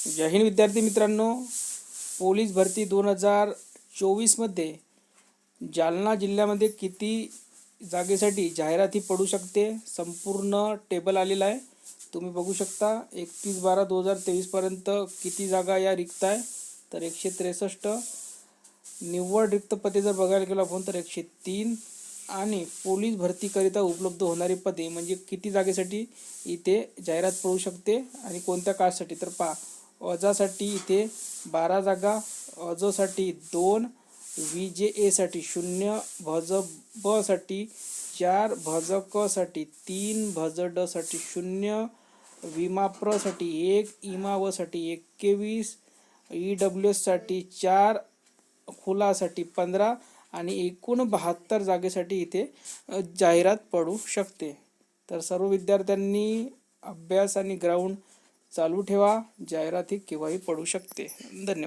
जय हिंद विद्यार्थी मित्रांनो, पोलीस भरती 2024मध्ये जालना जिल्ह्यामध्ये किती जागेसाठी जाहिराती पडू शकते संपूर्ण टेबल आलेला आहे. तुम्ही बघू शकता 31/12/2023 पर्यंत किती जागा या रिक्त आहे तर 163. निव्वळ रिक्त पदे जर बघायला गेलो आपण तर 103 आणि पोलीस भरतीकरिता उपलब्ध होणारी पदे म्हणजे किती जागेसाठी इथे जाहिरात पडू शकते आणि कोणत्या कास्टसाठी तर पहा. अजासाठी इथे 12 जागा, अजसाठी 2, VJA साठी 0, भज ब साठी 4, भज क साठी 3, भज ड साठी 0, विमाप्र साठी 1, इमाव साठी 21, EWS साठी 4, खुलासाठी 15 आणि एकूण 72 जागेसाठी इथे जाहिरात पडू शकते. तर सर्व विद्यार्थ्यांनी अभ्यास आणि ग्राउंड चालू ठेवा. जाहिरात ही केव्हाही पडू शकते. धन्यवाद.